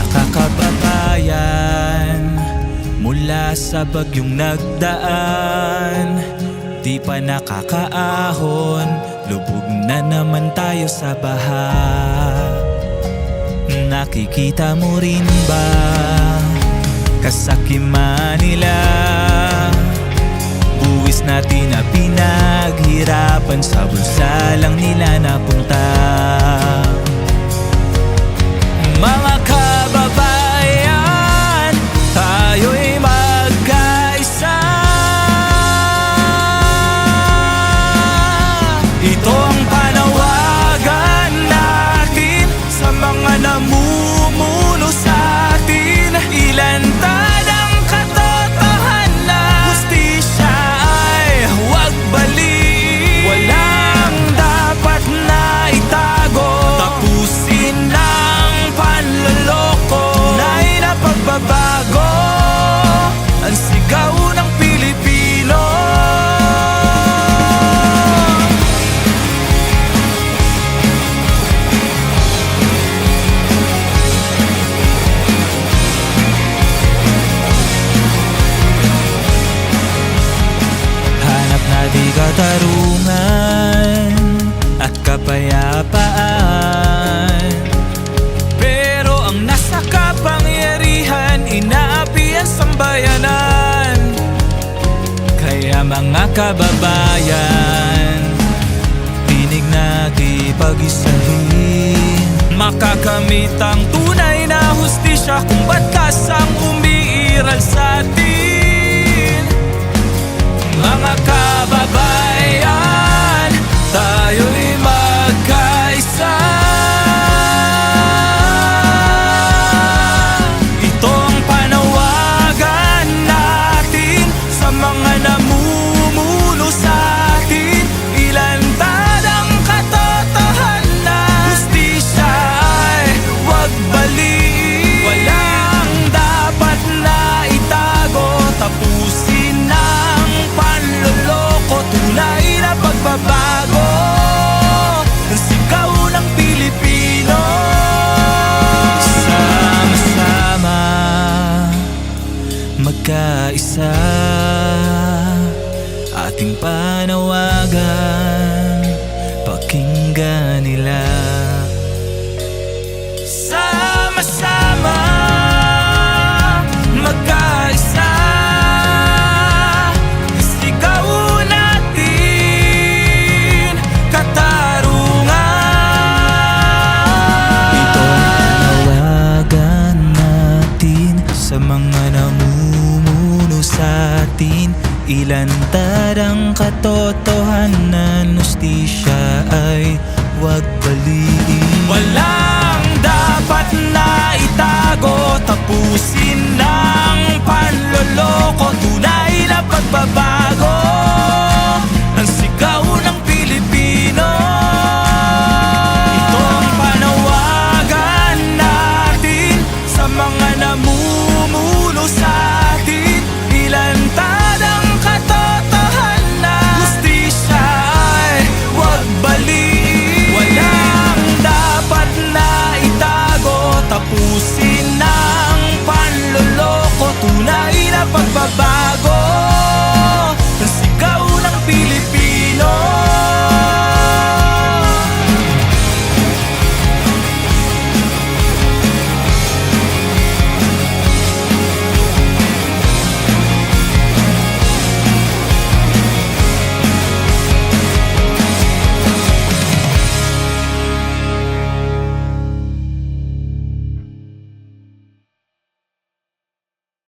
Mga kababayan, mula sa bagyong nagdaan, di pa nakakaahon, lubog na naman tayo sa baha. Nakikita mo rin ba kasakiman nila? Buwis natin na pinaghirapan, sa bulsa lang nila napunta. Mga kababayan, tayo'y magkaisa. Ito ang panawagan natin sa mga namumuno sa atin. Ilantad ang katotohanan, hustisya ay huwag baliin. Walang dapat na itago, tapusin ang panloloko. Tunay na pagbabago ang sigaw ng Pilipino. Hanap na di katarungan at kapayapaan, pero ang nasa kapangyarihan, inaapi ang sambayanan. Kaya mga kababayan, tinig natin pag-isahin. Makakamit ang tunay na hustisya kung batas ang umiiral sa atin. Mga kababayan, tayo'y magkaisa. Ito ang panawagan natin sa mga namumuno sa atin. Ilantad ang katotohanan, hustisya ay huwag baliin. Walang dapat na itago, tapusin ang panloloko. Tunay na pagbabago ang sigaw ng Pilipino. Sama-sama magkaisa, ating panawagan, pakinggan nila. Sama-sama magkaisa, sigaw natin katarungan. Ito ang panawagan natin sa mga namumuno sa atin. Ilantad ang katotohanan, hustisya ay huwag baliin. Walang dapat na itago, tapusin ang panloloko. Tunay na pagbabago ang sigaw ng Pilipino. Ito ang panawagan natin sa mga namumuno sa atin. Ilantad ang katotohanan, hustisya ay huwag baliin. Walang dapat na itago, tapusin ang panloloko. Tunay na pagbabago